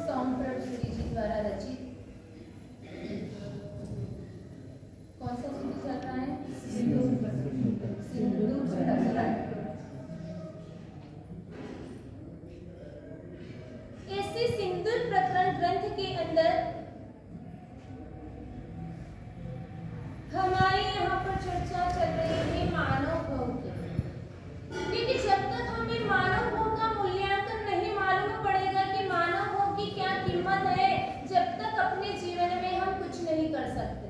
सोमप्रभसूरी जी द्वारा रचित। कौन सा सूत्र चल रहा है? सिंदूर प्रकरण। ऐसे सिंदूर प्रकरण ग्रंथ के अंदर हमारे यहाँ पर चर्चा चल रही है मानव भोग की। क्योंकि जब तक हमें मानव भोग का मूल्यांकन नहीं मालूम पड़ेगा कि मानव भोग की क्या कीमत है, जब तक अपने जीवन में हम कुछ नहीं कर सकते।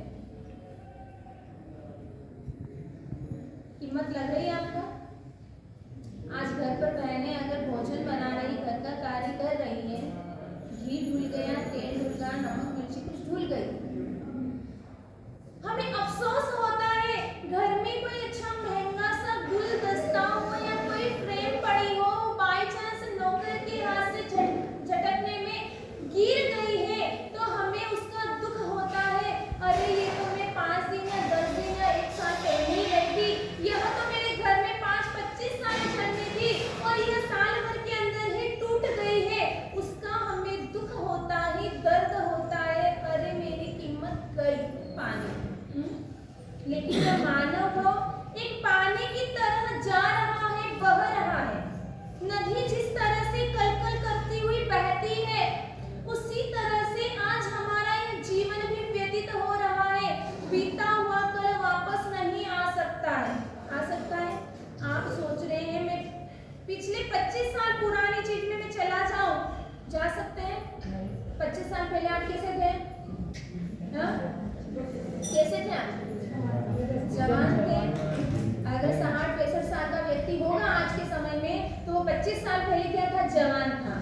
कीमत लग रही है आपको? आज घर पर बहनें अगर भोजन बना रही, घर का कार्य कर रही है, घी ढुल गया, तेल ढुल गया, नमक मिर्ची कुछ ढुल गई, हमें अफसोस होता है। घर में कोई अच्छा महंगा सा गुलदस्ता हो या कोई फ्रेम पड़ी हो, बाय चांस नौकर के हाथ से झटकने में गिर गई है, तो हमें उसका दुख होता है। अरे ये तो मैं 5 दिन या 10 दिन या 1 साल पहले ही लाई थी, यह तो मेरे घर में 5-25 साल चलनी थी और यह साल भर के अंदर ही टूट गई है। उसका हमें दुख होता है, दर्द होता है। अरे मेरी कीमत गई पानी। लेकिन जो मानव हो एक पानी की तरह जा रहा है, बह रहा है। नदी जिस तरह से कलकल करती हुई बहती है, उसी तरह से आज हमारा यह जीवन भी व्यतीत हो रहा है। बीता हुआ कल वापस नहीं आ सकता है। आ सकता है? आप सोच रहे हैं मैं पिछले 25 साल पुरानी चीज में मैं चला जाऊं, जा सकते हैं? 25 साल पहले आप कैसे थे? कैसे थे आप? जवान थे। अगर 60-65 साल का व्यक्ति होगा आज के समय में, तो वो 25 साल पहले क्या था? जवान था।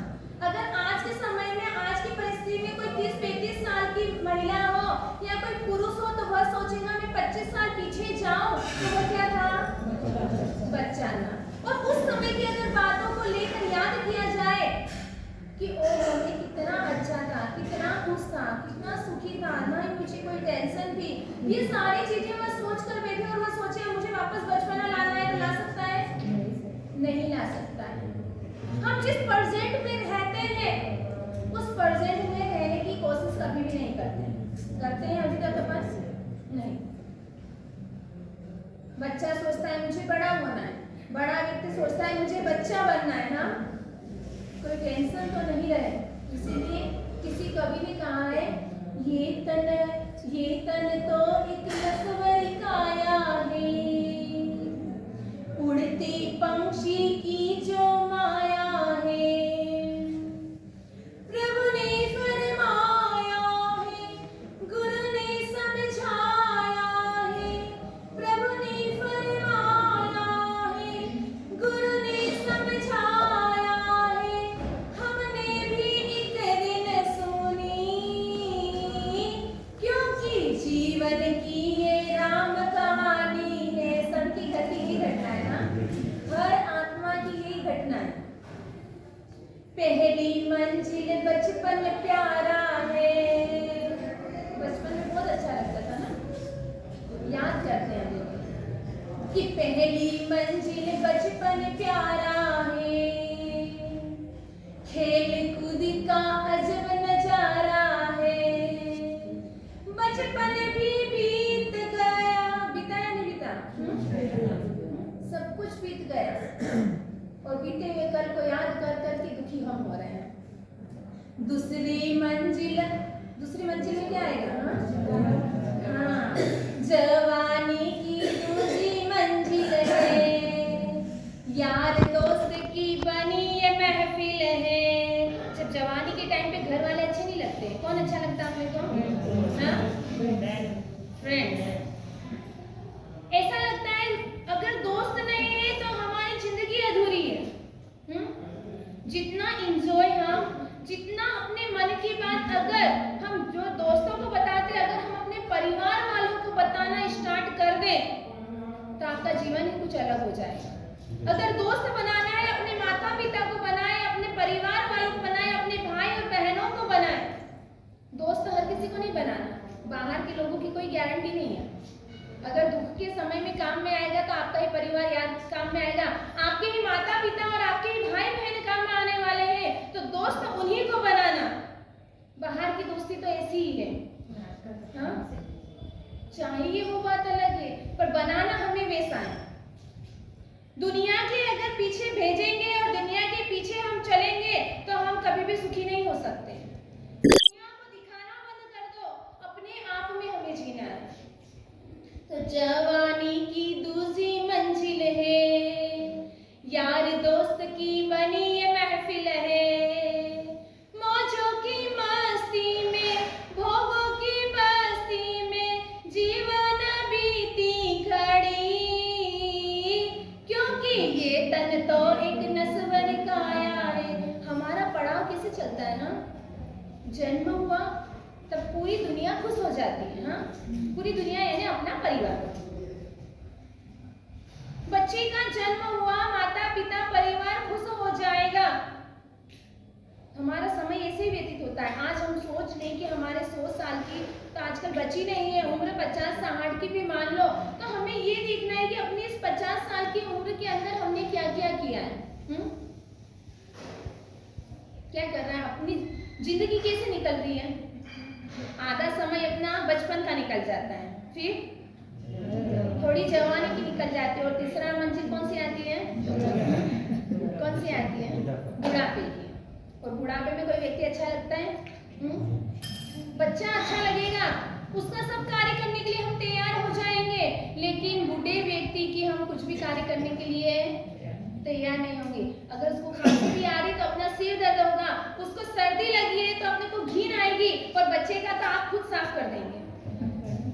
अगर आज के समय में, आज की परिस्थिति में कोई 30-35 साल की महिला हो या कोई पुरुष हो, तो वह सोचेगा मैं 25 साल पीछे जाऊं, तो वो क्या था? बच्चा था। और उस समय की अगर बातों को लेकर याद किया जाए कि ओ मैं कितना अच्छा था, कितना खुश था, कितना सुखी था, ना ही मुझे कोई टेंशन थी, ये सारी चीजें वह सोच कर बैठे और वह सोचे मुझे वापस बचपना लाना है, तो ला सकता है? नहीं ला सकता है। हम जिस प्रेजेंट में रहते हैं, उस प्रेजेंट में रहने की कोशिश कभी भी नहीं करते। करते हैं अभी तक अपन? नहीं। बच्चा सोचता है मुझे बड़ा होना है, बड़ा व्यक्ति सोचता है मुझे बच्चा बनना है। ना कोई टेंशन तो नहीं रहे। इसीलिए किसी कवि ने कहा है, ये तन तो एक नश्वर काया है, उड़ते पंछी की जो माया है, प्रभु ने फरमाया है, गुरु ने समझाया है, प्रभु ने फरमाया है, गुरु ने समझाया है, हमने भी एक दिन सुनी, क्योंकि जीवन की ये राम कहानी है। सबकी घर की घटना है ना, हर आत्मा की यही घटना है। पहली मंजिल बचपन प्यारा है। बचपन में बहुत अच्छा लगता था ना, याद करते हैं हम कि पहली मंजिल बचपन प्यारा है, खेल कूद का अजब नजारा है, बचपन भी बीत गया। बीता या नहीं बीता? सब कुछ बीत गया और बीते हुए कल को याद कर कर के दुखी हम हो रहे हैं। दूसरी मंजिल में क्या आएगा? हाँ, जवानी की दूसरी मंजिल है, यार दोस्त की बनी ये महफिल है। जब जवानी के टाइम पे घर वाले अच्छे नहीं लगते, कौन अच्छा लगता है हमें? फ्रेंड्स। ऐसा लगता है अगर दोस्त नहीं है तो हमारी जिंदगी अधूरी है। जितना इंजॉय जितना अपने मन की बात अगर हम जो दोस्तों को बताते, अगर हम अपने परिवार वालों को बताना स्टार्ट कर दें, तो आपका जीवन ही कुछ अलग हो जाएगा। अगर दोस्त बनाना है, अपने माता पिता को बनाए, अपने परिवार वालों को बनाए, अपने भाई और बहनों को बनाए। दोस्त हर किसी को नहीं बनाना, बाहर के लोगों की कोई गारंटी नहीं है। अगर दुख के समय में काम में आएगा तो आपका ही परिवार याद काम में आएगा, आपके ही माता पिता और आपके ही भाई बहन दोस्त की बनी ये महफिल है, मौजों की मस्ती में, भोगों की बस्ती में जीवन बीती घड़ी, क्योंकि ये तन तो एक नस्वर काया है। हमारा पड़ाव कैसे चलता है? हाँ, जन्म हुआ तब पूरी दुनिया खुश हो जाती है। हाँ, पूरी दुनिया यानी अपना परिवार। बच्चे का जन्म हुआ, माता पिता परिवार खुश हो जाएगा। हमारा समय ऐसे ही व्यतीत होता है। आज हम सोच लें कि हमारे 100 साल की तो आजकल बची नहीं है, उम्र 50-60 की भी मान लो, तो हमें ये देखना है कि अपनी इस 50 साल की उम्र के अंदर हमने क्या क्या किया है। क्या कर रहे हैं, अपनी जिंदगी कैसे निकल रही है। आधा समय अपना बचपन का निकल जाता है, फिर थोड़ी जवानी की निकल जाती है, और तीसरा मंजिल कौन सी आती है? कौन सी आती है? बुढ़ापे की। और बुढ़ापे में कोई व्यक्ति अच्छा लगता है? बच्चा अच्छा लगेगा, उसका सब कार्य करने के लिए हम तैयार हो जाएंगे, लेकिन बूढ़े व्यक्ति की हम कुछ भी कार्य करने के लिए तैयार नहीं होंगे। अगर उसको खांसी भी आ रही तो अपना सिर दर्द होगा, उसको सर्दी लगी है तो अपने को घिन आएगी, और बच्चे का तो आप खुद साफ कर देंगे।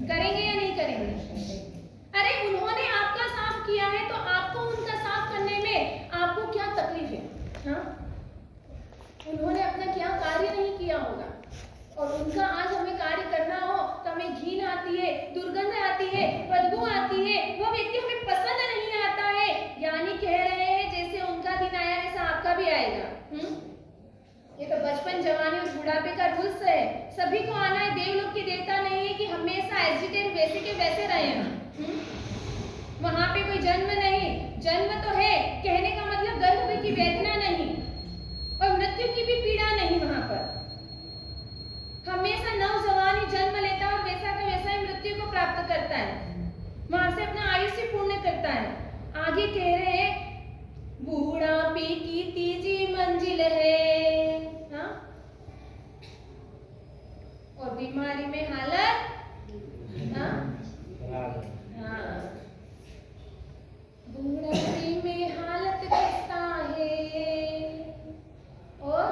करेंगे या नहीं करेंगे? अरे उन्होंने आपका साफ किया है तो आपको उनका साफ करने में आपको क्या तकलीफ है? हाँ, उन्होंने अपना क्या कार्य नहीं किया होगा, और उनका आज हमें कार्य करना हो तो हमें घिन आती है, दुर्गंध आती है, बदबू आती है, वो व्यक्ति हमें पसंद नहीं आता है। यानी कह रहे हैं जैसे उनका दिन आया वैसा आपका भी आएगा। ये तो बचपन, जवानी और बुढ़ापे का रूल्स है, सभी को आना है। देवलोक के देवता नहीं है कि हमेशा एजिटेट वैसे के वैसे रहे हैं। वहां पे कोई जन्म नहीं, जन्म तो है, कहने का मतलब गर्भ की वेदना नहीं और मृत्यु की भी पीड़ा नहीं। वहां पर हमेशा नवजवानी जन्म लेता है और वैसा का वैसा ही मृत्यु को प्राप्त करता है, वहां से अपना आयुष्य पूर्ण करता है। आगे कह रहे हैं बूढ़ापे की तीजी मंजिल है। हाँ? और बीमारी में हालत, हाँ? हाँ। बूढ़ापे में हालत खस्ता है, और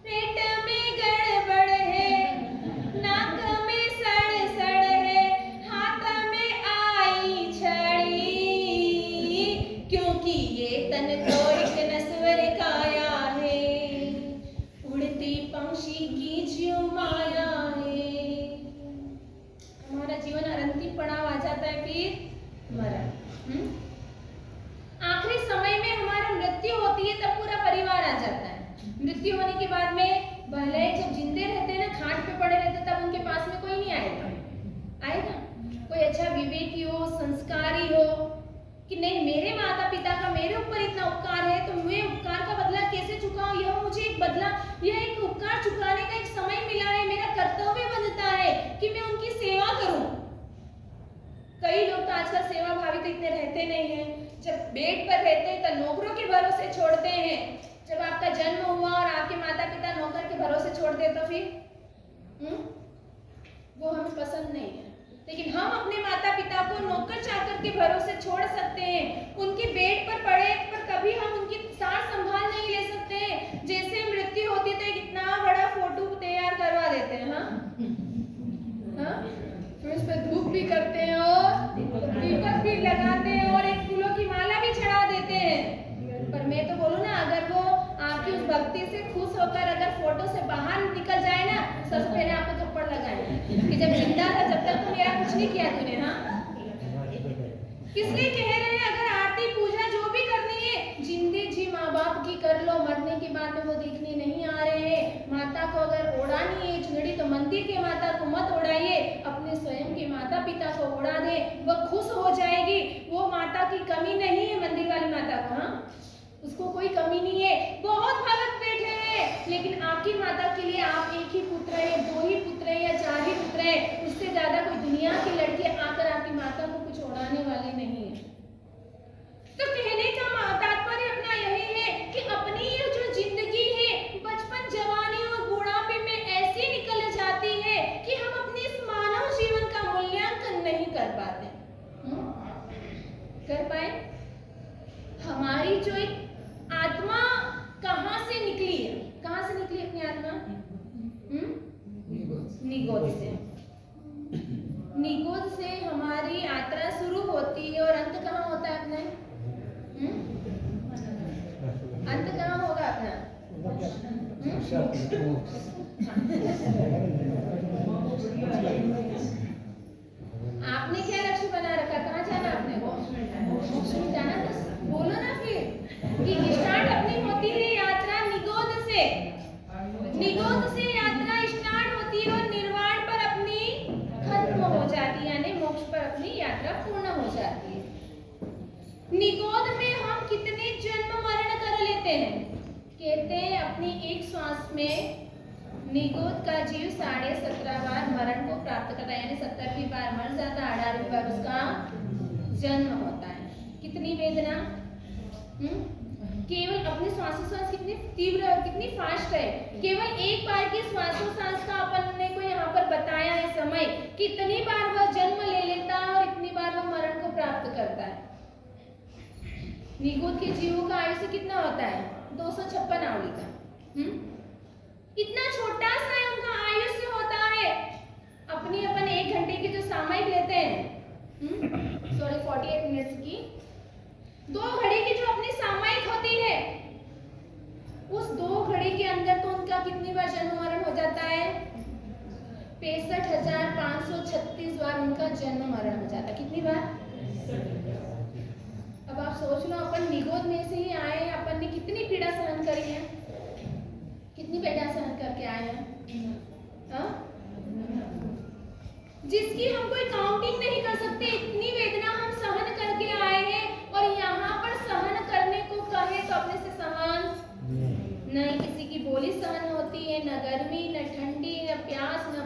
पेट में गड़बड़ है, नाक में सड़ है, हाथ में आई छड़ी, क्योंकि ये तन तो एक नस्वर काया है, उड़ती पंछी की ज्यों माया है। हमारा जीवन अरंती पड़ाव आ जाता है, फिर मरण। आखिरी समय में हमारा मृत्यु होती है तब पूरा परिवार आ जाता है। मृत्यु होने के बाद में भले जब जिंदे रहते हैं ना, खाट पे पड़े रहते, तब उनके पास में कोई नहीं आएगा। कोई अच्छा विवेकी हो, संस्कारी हो, कि नहीं मेरे माता पिता का मेरे ऊपर इतना उपकार है तो मैं उपकार का बदला कैसे चुकाऊं, यह मुझे एक बदला, यह एक उपकार चुकाने का एक समय मिला है, मेरा कर्तव्य बनता है कि मैं उनकी सेवा करूं। कई लोग तो आजकल सेवा भावी तो इतने रहते नहीं है। जब बेड पर रहते हैं तो नौकरों के भरोसे छोड़ते हैं। जब आपका जन्म हुआ और आपके माता पिता नौकर के भरोसे छोड़ दे तो फिर वो हमें पसंद नहीं है। लेकिन हम अपने माता पिता को नौकर चाकर के भरोसे छोड़ सकते हैं। उनके बेड पर पड़े पर कभी हम उनकी सार संभाल नहीं ले सकते हैं। जैसे मृत्यु होती तो एक इतना बड़ा फोटो तैयार करवा देते हैं, हाँ? फिर उस पर धूप भी करते हैं और दीपक भी लगाते हैं और एक फूलों की माला भी चढ़ा देते हैं। पर मैं तो बोलूं ना, अगर वो आपकी उस भक्ति से खुश होकर अगर फोटो से बाहर निकल जाए ना, सबसे पहले आपको थप्पड़ लगाए कि जब जिंदा था जब तक तो मेरा कुछ नहीं किया तूने। हाँ, इसलिए कह रहे हैं अगर आरती पूजा जो भी करनी है जिंदे जी माँ बाप की कर लो, मरने के बाद में वो देखने नहीं आ रहे हैं। माता को अगर ओढ़ानी है चुनरी तो मंदिर के माता को मत ओढ़ाइए, अपने स्वयं के माता पिता को ओढ़ा दे, वह खुश हो जाएगी। वो माता की कमी नहीं है, मंदिर वाली माता को, हाँ उसको कोई कमी नहीं है। बहुत भगत बैठे हैं, लेकिन आपकी माता के लिए आप एक ही पुत्र है, 2 ही पुत्र है या 4 ही पुत्र है, उससे ज्यादा कोई दुनिया की लड़की आकर आपकी माता को कुछ ओढ़ाने वाली नहीं है। तो कहने का तात्पर्य अपना यही है कि अपनी ये जो जिंदगी है बचपन, जवानी और बुढ़ापे में ऐसी निकल जाती है कि हम अपने इस मानव जीवन का मूल्यांकन नहीं कर पाते। कर पाए? हमारे जो एक आत्मा कहाँ से निकली है, कहाँ से निकली अपनी आत्मा? निगोद से। निगोद से हमारी यात्रा शुरू होती है और अंत कहाँ होता है अपने? अंत कहाँ होगा अपना? आपने क्या लक्ष्य बना रखा, कहाँ जाना आपने? मोक्ष में जाना। तो बोलो ना फिर कि स्टार्ट अपनी होती है यात्रा निगोद से। निगोद से यात्रा स्टार्ट होती है और निर्वाण पर अपनी खत्म हो जाती है, यानी मोक्ष पर अपनी यात्रा पूर्ण हो जाती है। निगोद में हम कितने जन्म मरण कर लेते हैं? कहते हैं अपनी एक श्वास में निगोद का जीव 17.5 बार मरण को प्राप्त करता है, यानी 70वीं बार मर जाता है, 18वीं बार उसका जन्म होता है। कितनी वेदना! केवल अपनी श्वासोश्वास कितनी तीव्र और कितनी फास्ट है। केवल एक बार की श्वासोश्वास का अपन ने को यहाँ पर बताया है समय, कितनी बार वह जन्म ले लेता है और इतनी बार वह मरण को प्राप्त करता है। निगोद के जीवों का आयुष्य कितना होता है? 256 आवली का। इतना छोटा सा है उनका आयुष्य होता है। अपनी अपन 1 घंटे की जो सामयिक लेते हैं, सॉरी 48 मिनट्स की, 2 घड़ी की जो अपनी सामयिक होती है, उस 2 घड़ी के अंदर तो उनका कितनी बार जन्म मरण हो जाता है? 65,536 बार उनका जन्म मरण हो जाता है। कितनी बार? अब आप सोच लो, अपन निगोद में से ही आए, अपन ने कितनी पीड़ा सहन करी है, कितनी पीड़ा सहन करके आए हैं, जिसकी हम कोई काउंटिंग नहीं कर सकते। इतनी वेदना हम सहन करके आए हैं और यहाँ पर सहन करने को कहे तो अपने से सहन नहीं। किसी की बोली सहन होती है, न गर्मी, न ठंडी, न प्यास, न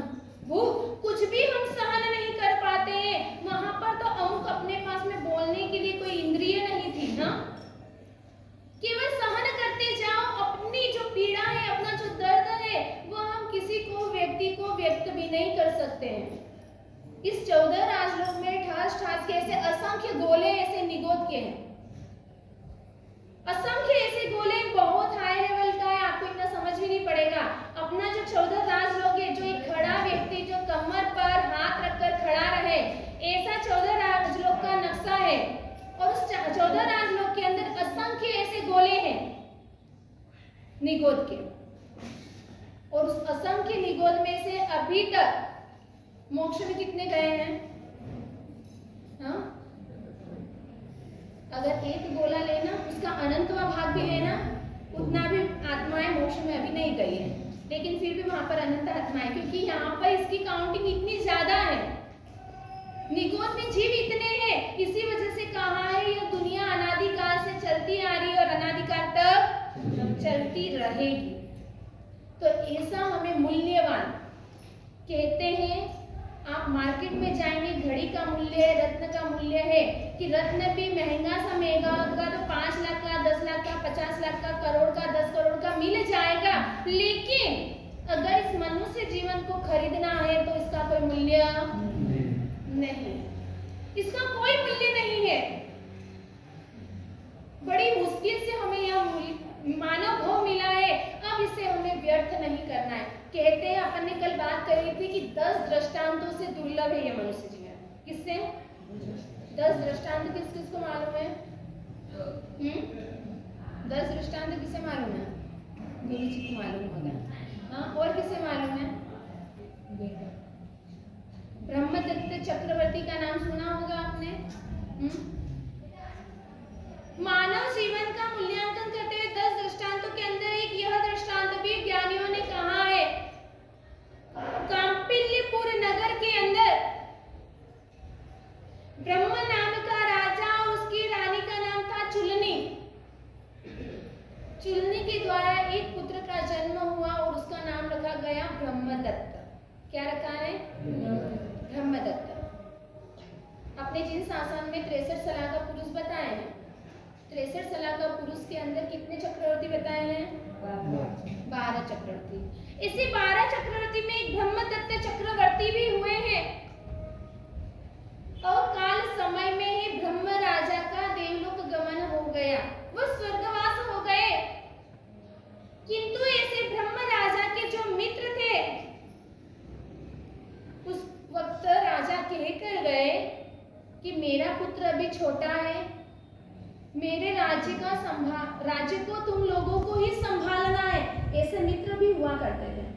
भूख, कुछ भी हम सहन नहीं कर पाते हैं। वहां पर तो अमुक अपने पास में बोलने के लिए कोई इंद्रिय नहीं थी ना। केवल सहन करते जाओ। अपनी जो पीड़ा है, अपना जो दर्द है, वो हम किसी को व्यक्ति को व्यक्त भी नहीं कर सकते हैं। इस 14 राजलोक में ठास ठास के ऐसे असंख्य गोले ऐसे निगोद के हैं, असंख्य ऐसे गोले, बहुत हाई लेवल का है, आपको इतना समझ भी नहीं पड़ेगा। अपना जो 14 राजलोक है, जो एक खड़ा व्यक्ति जो कमर पर हाथ रखकर खड़ा रहे, ऐसा 14 राजलोक का नक्शा है। और उस 14 राजलोक के अंदर असंख्य ऐसे गोले हैं निगोद के। और उस असंख्य निगोद में से अभी तक मोक्ष में कितने गए हैं? हाँ, अगर एक गोला लेना, उसका अनंतवा भाग भी लेना, उतना भी आत्माएं मोक्ष में अभी नहीं गई है, लेकिन फिर भी वहां पर अनंत आत्माएं, क्योंकि यहाँ पर इसकी काउंटिंग इतनी ज्यादा है। निगोद में जीव इतने हैं, इसी वजह से कहा है यह दुनिया अनादिकाल से चलती आ रही है और अनादिकाल तक चलती रहेगी। तो ऐसा हमें मूल्यवान कहते हैं। आप मार्केट में जाएंगे, घड़ी का मूल्य है, रत्न का मूल्य है, कि रत्न भी महंगा सा महंगा होगा तो 5 लाख का, 10 लाख का, 50 लाख का, करोड़ का, 10 करोड़ का मिल जाएगा। लेकिन अगर इस मनुष्य जीवन को खरीदना है तो इसका कोई मूल्य नहीं, इसका कोई मूल्य नहीं है। बड़ी मुश्किल से हमें यह मानव भाव मिला है, अब इसे हमें व्यर्थ नहीं करना है। कहते हैं, अपन ने कल बात करी थी कि 10 दृष्टांतों से दुर्लभ है यह मनुष्य जीवन। किससे? 10 दृष्टांत किस किस को मालूम है? 10 दृष्टांत किसे मालूम है? गुरु जी को मालूम होगा। हाँ, और किसे मालूम है? ब्रह्मदत्त चक्रवर्ती का नाम सुना होगा आपने। मानव जीवन का मूल्यांकन करते हुए 10 दृष्टांतों के अंदर एक यह दृष्टांत भी ज्ञानियों ने कहा है। कांपिल्यपुर नगर के अंदर ब्रह्म नाम का राजा और उसकी रानी का नाम था चुलनी। चुलनी के द्वारा एक पुत्र का जन्म हुआ और उसका नाम रखा गया ब्रह्मदत्त। क्या रखा है? ब्रह्मदत्त। अपने जिन शासन में 63 सलाह का पुरुष बताए हैं, 63 सलाह का पुरुष के अंदर कितने चक्रवर्ती बताए हैं? 12 चक्रवर्ती। इसी 12 चक्रवर्ती में एक ब्रह्मदत्त चक्रवर्ती भी हुए हैं। और काल समय में ही ब्रह्म राजा का देवलोक गमन हो गया, वह स्वर्ग राज्य को तुम लोगों को ही संभालना है। ऐसे मित्र भी हुआ करते थे।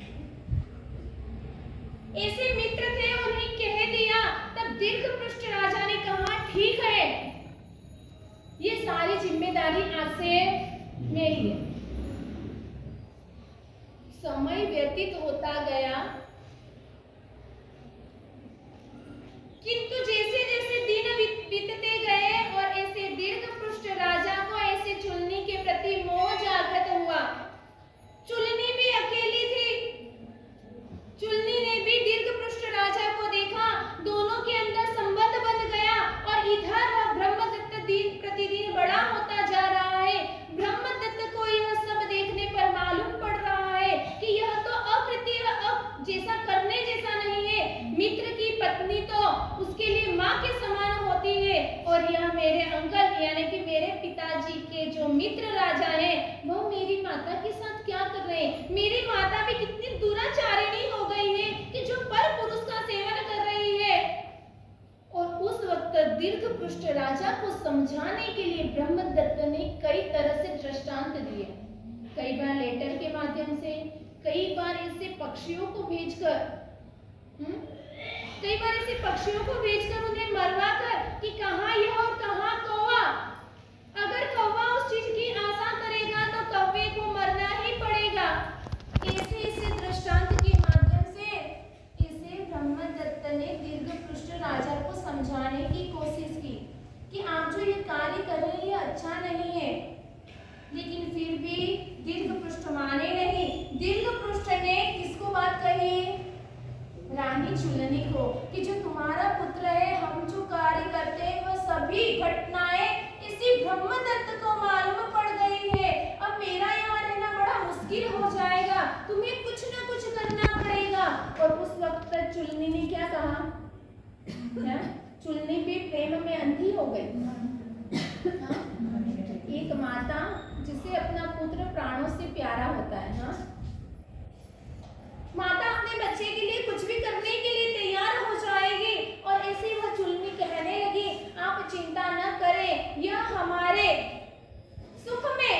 ऐसे मित्र थे, उन्हें कह दिया। तब दीर्घपृष्ठ राजा ने कहा, ठीक है, ये सारी जिम्मेदारी आज से मेरी है। समय व्यतीत होता गया, किंतु जैसे जैसे दिन बीतते गए और ऐसे दीर्घपृष्ठ राजा को ऐसे चुलनी के प्रति मोह जागृत हुआ। चुलनी भी अकेली थी। चुलनी ने भी दीर्घपृष्ठ राजा को देखा, दोनों के अंदर संबंध बन गया और इधर ब्रह्मदत्त दिन प्रतिदिन बड़ा होता जा रहा है। ब्रह्मदत्त को यह सब देखने पर मालूम पड़ रहा है कि यह तो अकृत्य जैसा करने जैसा नहीं है। मित्र की पत्नी तो उसके लिए माँ के समान होती है और यह मेरे अंकल यानी कि मेरे पिताजी के जो मित्र राजा हैं, वह मेरी माता के साथ क्या कर रहे हैं। मेरी माता भी कितनी दुराचारिणी हो गई है कि जो पर पुरुष का सेवन कर रही है। और उस वक्त दीर्घपृष्ठ राजा को समझाने के लिए ब्रह्मदत्त ने कई तरह से दृष्टांत दिए। कई बार लेटर के माध्यम से, कई बार ऐसे पक्षियों को भेजकर उन्हें मरवा कर कि कहाँ यह और कहाँ कौवा। अगर कौवा उस चीज की आशा करेगा तो कौवे को मरना ही पड़ेगा। ऐसे दृष्टांत के माध्यम से इसे ब्रह्मदत्त ने दीर्घपृष्ठ राजा को समझाने की कोशिश की कि आप जो ये कार्य कर रहे हैं अच्छा नहीं है। लेकिन फिर भी दीर्घपृष्ठ माने नहीं। दीर्घपृष्ठ ने किसको बात कही? रानी चुलनी को, कि जो तुम्हारा पुत्र है, हम जो कार्य करते हैं वह सभी घटनाएं इसी ब्रह्मदत्त को मालूम पड़ गई है। अब मेरा यहाँ रहना बड़ा मुश्किल हो जाएगा, तुम्हें कुछ ना कुछ करना पड़ेगा। और उस वक्त चुलनी ने क्या कहा? चुलनी भी प्रेम में अंधी हो गई। एक माता जिसे अपना पुत्र प्राणों से प्यारा होता है ना, माता अपने बच्चे के लिए कुछ भी करने के लिए तैयार हो जाएगी। और ऐसे वह चुलनी कहने लगी, आप चिंता न करें, यह हमारे सुख में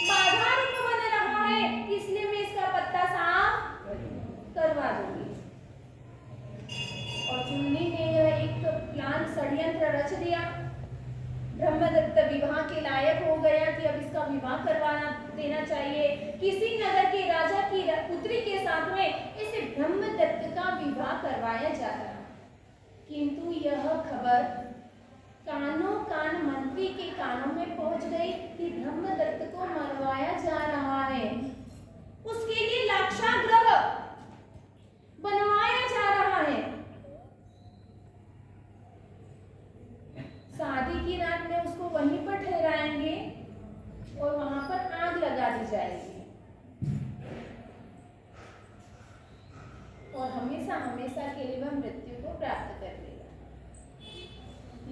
बाधा रूप बन रहा है, इसलिए मैं इसका पत्ता साफ करवा दूंगी। और चुलनी ने यह एक प्लान षड्यंत्र रच दिया। ब्रह्मदत्त विवाह के लायक हो गया कि अब इसका विवाह करवाना देना चाहिए। किसी नगर के राजा की पुत्री के साथ में इसे ब्रह्मदत्त का विवाह करवाया जा रहा। किंतु यह खबर कानों कान मंत्री के कानों में पहुंच गई कि ब्रह्मदत्त को मरवाया जा रहा है, उसके लिए लाक्षागृह बनवाया जा रहा है। शादी की रात में उसको वहीं पर ठहराएंगे और वहां पर आग लगा दी जाएगी और हमेशा हमेशा के लिए वह मृत्यु को प्राप्त कर लेगा।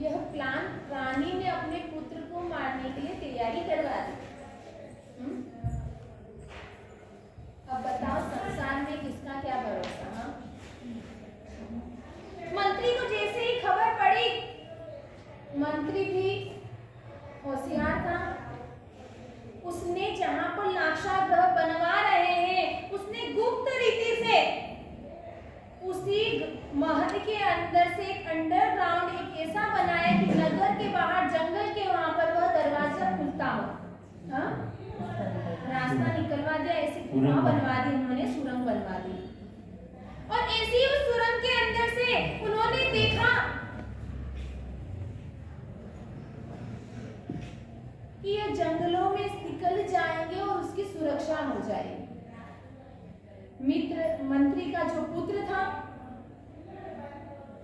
यह प्लान रानी ने अपने पुत्र को मारने के लिए तैयारी करवा दी। अब बताओ संसार में किसका क्या भरोसा? हाँ, मंत्री को जैसे ही खबर पड़ी, मंत्री भी होशियार था। उसने जहां पर लाक्षागृह बनवा रहे हैं, उसने गुप्त रीति से उसी महल के अंदर से एक अंडरग्राउंड एक ऐसा बनाया कि नगर के बाहर जंगल के वहां पर वह दरवाजा खुलता हो। हाँ, रास्ता निकलवा दिया, ऐसी गुफा बनवा दी उन्होंने, सुरंग बनवा दी। और ऐसी उस सुरंग के अंदर से उन्होंने देखा कि ये जंगलों में निकल जाएंगे और उसकी सुरक्षा हो जाएगी। मित्र मंत्री का जो पुत्र था,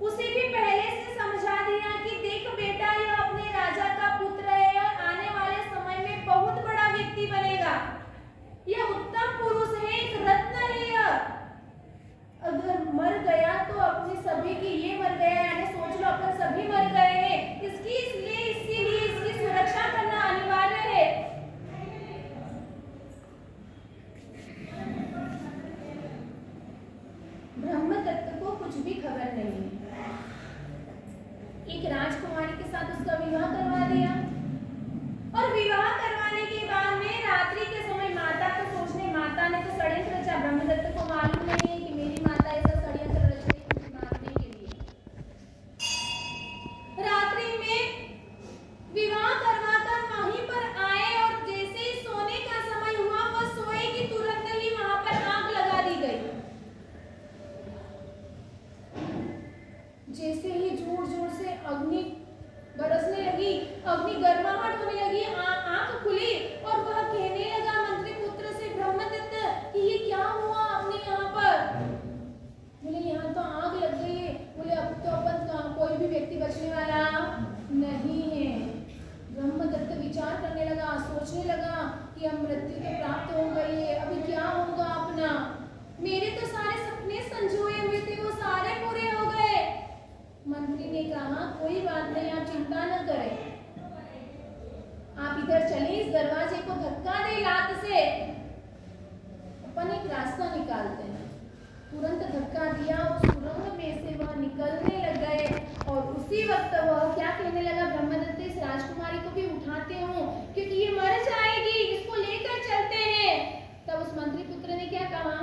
उसे भी पहले से समझा दिया कि देख बेटा, यह अपने राजा का पुत्र है और आने वाले समय में बहुत बड़ा व्यक्ति बनेगा। यह उत्तम पुरुष है, एक रत्न है। यह अगर मर गया तो अपने सभी की, ये मर गया यानी सोच लो अपन सभी मर गए हैं, इसीलिए इसकी सुरक्षा करना अनिवार्य है। ब्रह्मदत्त को कुछ भी खबर नहीं है। कि अब मृत्यु तो प्राप्त हो गई है, अभी क्या होगा अपना? मेरे तो सारे सपने संजोए हुए थे वो सारे पूरे हो गए। मंत्री ने कहा कोई बात नहीं, आप चिंता न करें, आप इधर चलिए, इस दरवाजे को धक्का दे लात से, अपन एक रास्ता निकालते हैं। तुरंत धक्का दिया और सुरंग में से वह निकलने लग गए। और उसी वक्त वह क्या कहने लगा, ब्रह्मदत्त इस राजकुमारी को भी उठाते हो क्योंकि ये मर जाएगी, इसको लेकर चलते हैं। तब उस मंत्री पुत्र ने क्या कहा,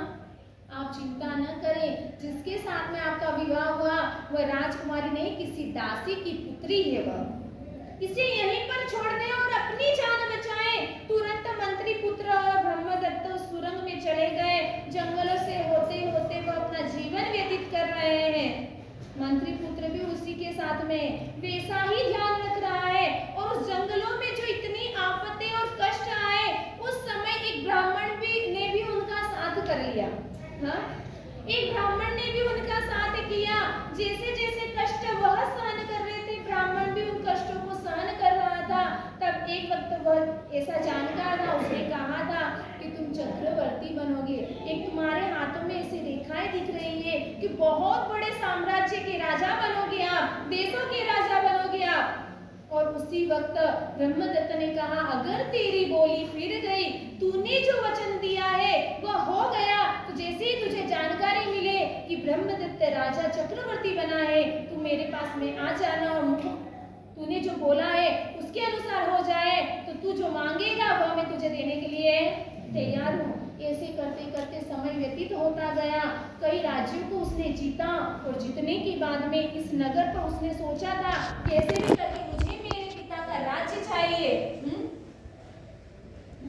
आप चिंता न करें, जिसके साथ में आपका विवाह हुआ वह राजकुमारी नहीं, किसी दासी की पुत्री है, वह इसे यहीं पर छोड़ दें और अपनी जान बचाएं। तुरंत मंत्री पुत्र और ब्रह्मदत्त उस सुरंग में चले गए। जंगलों से होते होते वह अपना जीवन व्यतीत कर रहे हैं। मंत्री पुत्र भी उसी के साथ में वैसा ही ध्यान रख रहा है। और उस जंगलों में जो इतनी आफतें और कष्ट आए, उस समय एक ब्राह्मण ने भी उनका साथ कर लिया। हाँ, एक ब्राह्मण ने भी उनका साथ किया। जैसे जैसे कष्ट वह सहन कर रहे थे, ब्राह्मण भी उन कष्टों को सहन कर रहा था। तब एक वक्त वह ऐसा जानकार था, उसने कहा था कि तुम चक्रवर्ती बनोगे। एक तुम्हारे हाथों में ऐसी रेखाएं दिख रही है कि बहुत बड़े साम्राज्य के राजा बनोगे आप, देशों के राजा बनोगे आप। और उसी वक्त ब्रह्मदत्त ने कहा, अगर तेरी बोली फिर गई, तूने जो वचन दिया है वह हो गया, तो जैसे ही तुझे जानकारी मिले कि ब्रह्मदत्त राजा चक्रवर्ती बना है, तू मेरे पास में आ जाना और तूने जो बोला है उसके अनुसार हो जाए तो तू जो मांगेगा वह मैं तुझे देने के लिए तैयार हूँ। ऐसे करते करते समय व्यतीत होता गया। कई राज्यों को उसने जीता और जीतने के बाद में इस नगर पर उसने सोचा था कैसे भी करके मुझे मेरे पिता का राज्य चाहिए।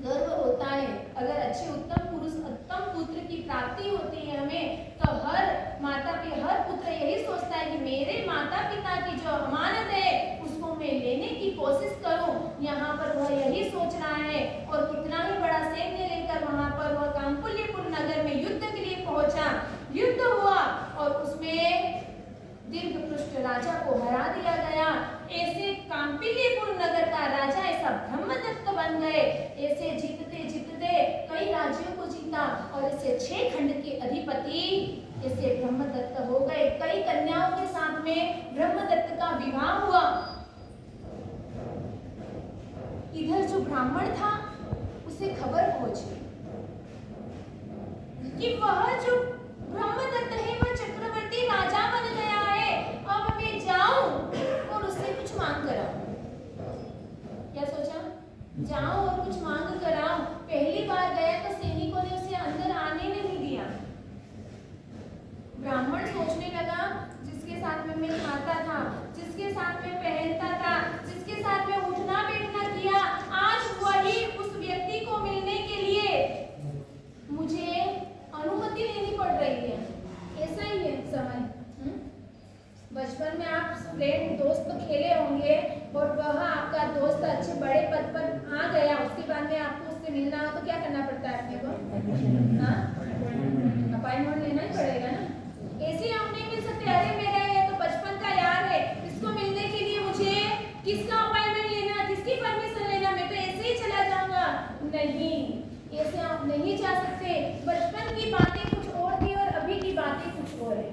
गर्व होता है अगर अच्छे उत्तम पुरुष उत्तम पुत्र की प्राप्ति होती है हमें, तो हर माता के हर पुत्र यही सोचता है कि मेरे माता पिता की जो अमानत है उसको मैं लेने की कोशिश करूं। यहाँ पर वह यही सोच रहा है और कितना ही बड़ा सैन्य लेकर वहां पर वह कांपुल्यपुर नगर में युद्ध के लिए पहुंचा। युद्ध हुआ और उसमें दीर्घपृष्ठ राजा को हरा दिया गया। ऐसे कांपिल्यपुर नगर का राजा ऐसा ब्रह्मदत्त बन गए। ऐसे जीतते जीतते कई राज्यों को जीता और ऐसे 6 खंड के अधिपति ऐसे ब्रह्मदत्त हो गए। कई कन्याओं के साथ में ब्रह्मदत्त का विवाह हुआ। इधर जो ब्राह्मण था उसे खबर पहुंची कि वह जो ब्रह्मदत्त है वह चक्रवर्ती राजा बन गया है। अब मैं जाऊं और उससे कुछ मांग कराऊं। क्या सोचा, जाऊं और कुछ मांग कराऊं। पहली बार गया तो सैनिकों ने उसे अंदर आने नहीं दिया। ब्राह्मण सोचने लगा जिसके साथ में मैं खाता था, जिसके साथ में पहनता था, जिसके साथ में उठना बैठना किया, आज वही उस व्यक्ति को मिलने के लिए मुझे अनुमति लेनी पड़ रही है। ऐसा ही है समय। बचपन में आप फ्रेंड दोस्त खेले होंगे और वह आपका दोस्त अच्छे बड़े पद पर आ गया, उसके बाद में आपको उससे मिलना हो तो क्या करना पड़ता है अपने को? हाँ, अपॉइंटमेंट लेना ही पड़ेगा ना। ऐसे आप नहीं मिल सकते, अरे मेरा ये तो बचपन का यार है, इसको मिलने के लिए मुझे किसका अपॉइंटमेंट लेना, किसकी परमिशन लेना, मैं तो ऐसे ही चला जाऊंगा। नहीं, ऐसे आप नहीं जा सकते। बचपन की बातें कुछ और थी और अभी की बातें कुछ और है।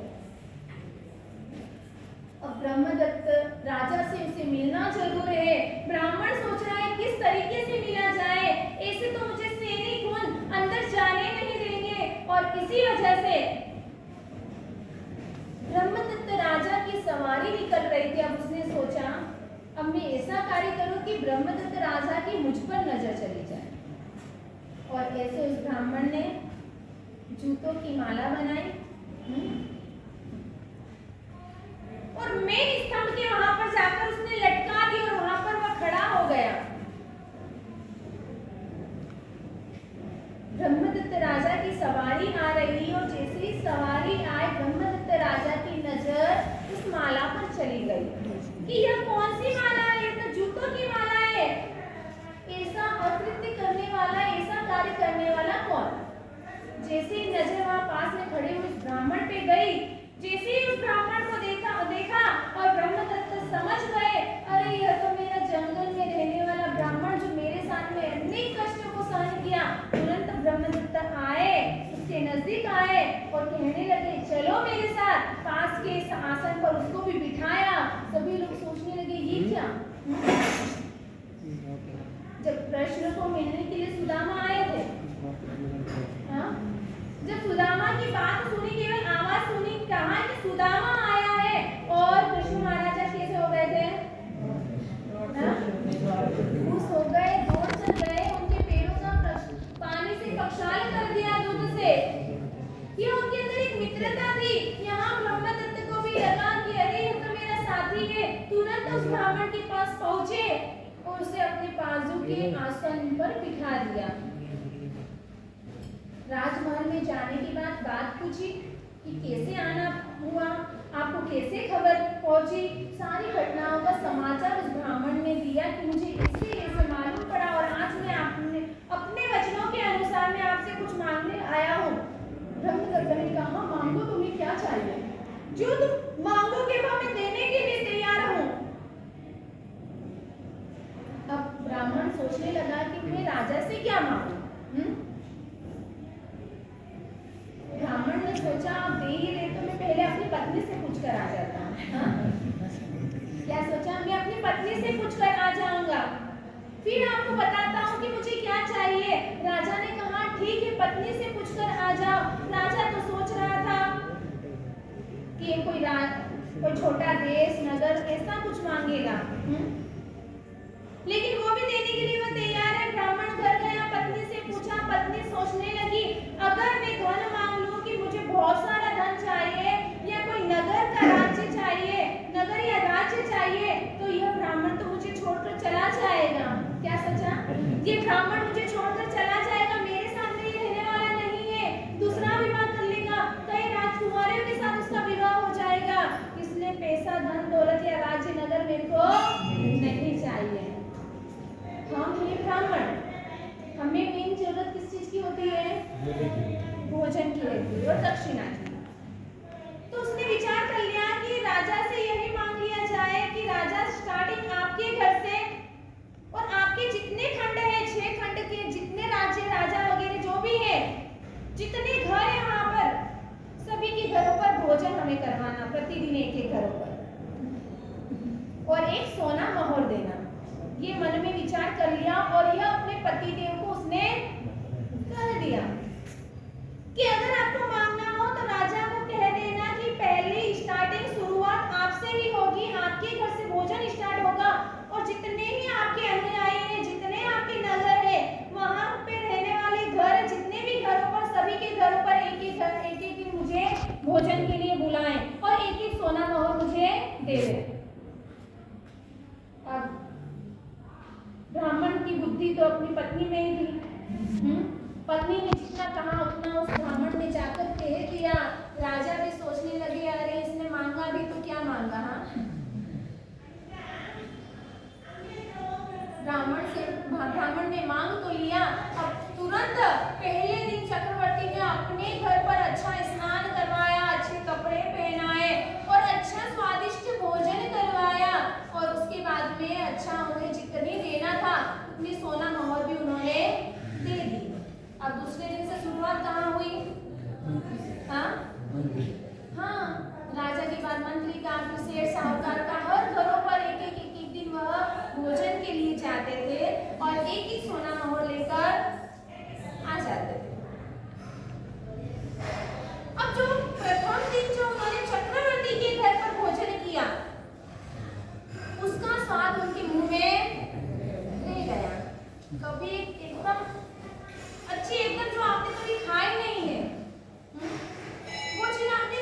अब ब्रह्मदत्त राजा से उसे मिलना जरूर है। ब्राह्मण सोच रहा है किस तरीके से मिला जाए, ऐसे तो मुझे सैनिक अंदर जाने नहीं देंगे। और इसी वजह से ब्रह्मदत्त राजा की सवारी निकल रही थी। अब उसने सोचा अब मैं ऐसा कार्य करूं कि ब्रह्मदत्त राजा की मुझ पर नजर चली जाए। और ऐसे उस ब्राह्मण ने जूतों की माला बनाई और मेन स्तंभ के वहां पर जाकर उसने लटका दी और वहां पर वह खड़ा हो गया। ब्रह्मदत्त राजा की सवारी आ रही और जैसे ही सवारी आए ब्रह्मदत्त राजा की नजर उस माला पर चली गई कि यह कौन सी माला है, यह तो जूतों की माला है। ऐसा अकृत्य करने वाला, ऐसा कार्य करने वाला कौन? जैसे ही नजर वहां पास में खड़े हुए ब्राह्मण पे गई, जैसे ही उस ब्राह्मण को देखा और ब्रह्मदत्त समझ गए अरे यह तो मेरा जंगल में रहने वाला ब्राह्मण जो मेरे साथ में अनेक कष्टों को सहन और कहने लगे चलो मेरे साथ। पास के इस आसन पर उसको भी बिठाया। सभी लोग सोचने लगे ये क्या। जब कृष्ण को मिलने के लिए सुदामा आए थे, हाँ? जब सुदामा की बात सुनी, केवल आवाज सुनी, कहा कि सुदामा आया है, और कृष्ण महाराजा कैसे हो गए थे, खुश हो गए, दौड़ चल गए, उनके पैरों का पानी से प्रक्षालन कर दिया दूध से। ये उनके अंदर एक मित्रता थी। यहाँ ब्रह्मदत्त को भी लगा कि अरे ये तो मेरा साथी है। तुरंत उस ब्राह्मण के पास पहुंचे और उसे अपने बाजू के आसन पर बिठा दिया। राजमहल में जाने के बाद बात पूछी कि कैसे आना हुआ, आपको कैसे खबर पहुंची। सारी घटनाओं का समाचार उस ब्राह्मण ने दिया कि मुझे इससे मालूम पड़ा और आज मैं अपने वचनों के अनुसार मैं आपसे कुछ मांगने आया हूँ। ब्रह्मदत्त ने कहा मांगो, तुम्हें क्या चाहिए, जो तुम मांगोगे वो मैं देने के लिए तैयार हूँ। अब ब्राह्मण सोचने लगा कि मैं राजा से क्या मांगू। ब्राह्मण ने सोचा आप दे ही रहे तो मैं पहले अपनी पत्नी से पूछ कर आ जाता हूँ। क्या सोचा, मैं अपनी पत्नी से पूछ कर आ जाऊंगा, फिर आपको बताता हूँ कि मुझे क्या चाहिए। राजा ने कहा ठीक है, पत्नी से पूछ कर आ जाओ। राजा तो सोच रहा था कि कोई छोटा देश नगर ऐसा कुछ मांगेगा, लेकिन वो भी देने के लिए वो तैयार है। ब्राह्मण घर गया, पत्नी से पूछा। पत्नी सोचने लगी अगर मैं धन मांग लूं कि मुझे बहुत सारा धन चाहिए या कोई नगर का राज्य चाहिए, नगर या राज्य चाहिए, तो यह ब्राह्मण तो मुझे छोड़कर चला जाएगा। क्या सोचा, ये ब्राह्मण मुझे छोड़कर चला जाएगा, मेरे साथ में रहने वाला नहीं है, दूसरा विवाह कर लेगा, कई राजकुमारियों के साथ उसका विवाह हो जाएगा। इसलिए पैसा धन दौलत या राज्य नगर मेरे को नहीं चाहिए। हम हैं ब्राह्मण, हमें मेन जरूरत किस चीज की होती है, भोजन की रहती है और दक्षिणा की। तो उसने विचार कर लिया कि राजा से यही मांग लिया जाए कि राजा स्टार्टिंग आपके घर से और आपके जितने खंड है, 6 खंड के जितने राज्य राजा वगैरह जो भी है, जितने घर है वहां पर सभी के घरों पर भोजन हमें करवाना, प्रतिदिन एक घरों पर, और एक सोना मोहर देना। ये मन में विचार कर लिया और यह अपने पतिदेव को उसने कह दिया कि अगर आपको मांगना हो तो राजा को कह देना कि पहली स्टार्टिंग शुरुआत आपसे ही होगी, आपके घर से भोजन स्टार्ट होगा, और जितने ही आपके अनुयायी हैं, जितने आपके नगर है, वहां पे रहने वाले घर, जितने भी घरों पर, सभी के घरों पर एक एक मुझे भोजन के लिए बुलाएं और एक एक सोना मोहर मुझे दे दें। अब ब्राह्मण की बुद्धि तो अपनी पत्नी में ही थी। पत्नी ने जितना कहा उतना उस ब्राह्मण ने जाकर कह दिया। राजा भी सोचने लगे अरे इसने मांगा भी तो क्या मांगा। हाँ, ब्राह्मण ने मांग तो लिया। अब तुरंत पहले दिन चक्रवर्ती ने अपने घर पर अच्छा स्नान करवाया, अच्छे कपड़े पहनाए और अच्छा स्वादिष्ट भोजन करवाया, और उसके बाद में अच्छा उन्हें जितनी देना था उतनी सोना मोहर भी उन्होंने दे दी। अब दूसरे दिन से शुरुआत कहाँ हुई। हाँ, राजा के बाद मंत्री का, फिर सेठ साहूकार का, हर घरों पर एक दिन वह भोजन के लिए जाते थे और एक सोना मोहर लेकर आ जाते थे। अब जो प्रथम दिन जो उन्होंने चक्रवर्ती के घर पर भोजन किया, उसका स्वाद उनके मुंह में रह गया। कभी एकदम अच्छी, एकदम जो आपने कभी खाई नहीं है, वो चीज आपने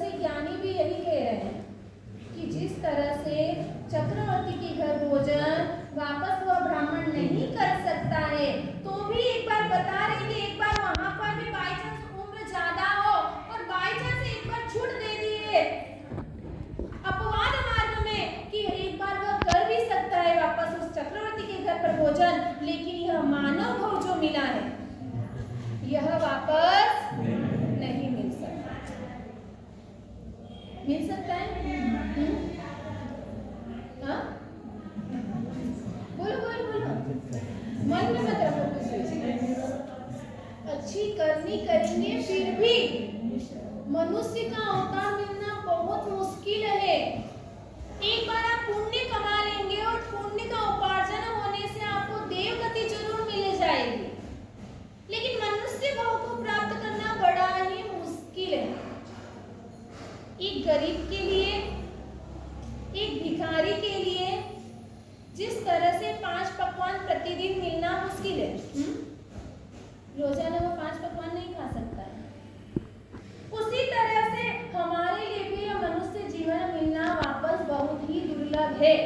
से ज्ञानी भी यही कह रहे हैं कि जिस तरह से चक्रवर्ती के घर भोजन वापस वह ब्राह्मण नहीं कर सकता है, तो भी एक बार बता रहे कि एक बार वहां पर भी बाई चांस उम्र ज्यादा हो और बाई चांस एक बार छूट दे दिए अपवाद मार्ग में कि एक बार वह कर भी सकता है वापस उस चक्रवर्ती के घर पर भोजन, लेकिन यह मानव भोग जो मिला है यह वापस नहीं मिल सकता। मिल सकता है? हाँ? बोलो बोलो बोलो, मन में मत रखो कुछ। अच्छी करनी करेंगे फिर भी मनुष्य का अवतार मिलना बहुत मुश्किल है। एक बार आप पुण्य कमा लेंगे और पुण्य का उपार्जन होने से आपको देव गति जरूर मिल जाएगी, लेकिन मनुष्य भाव को प्राप्त करना बड़ा ही मुश्किल है। एक गरीब के लिए, एक भिखारी के लिए जिस तरह से 5 पकवान प्रतिदिन मिलना मुश्किल है, रोजाना वो 5 पकवान नहीं खा सकता है, उसी तरह से हमारे लिए भी यह मनुष्य जीवन मिलना वापस बहुत ही दुर्लभ है।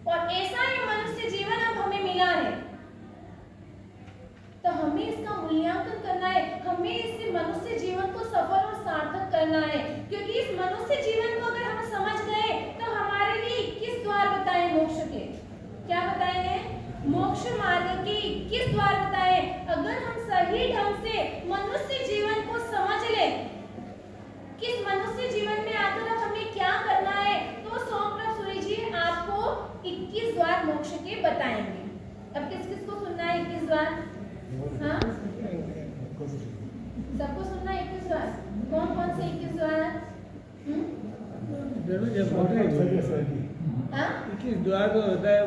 और ऐसा ही मनुष्य जीवन अब हमें मिला है, तो हमें इसका मूल्यांकन करना है, हमें इस मनुष्य जीवन को सफल और सार्थक करना है, क्योंकि इस मनुष्य जीवन को अगर हम समझ गए तो हमारे लिए 21 द्वार बताए मोक्ष के। क्या बताए? मोक्ष मार्ग के 21 द्वार बताए। अगर हम सही ढंग से मनुष्य जीवन को समझ ले कि इस मनुष्य जीवन में आकर अब हमें क्या करना है, तो सोमप्रभ सूर्य जी आपको 21 द्वार मोक्ष के बताएंगे। अब किस किस को सुनना है 21 द्वार? हाँ, सबको सुनना है 21 द्वार। कौन कौन से 21 द्वार? हाँ? 21 द्वार तो होता है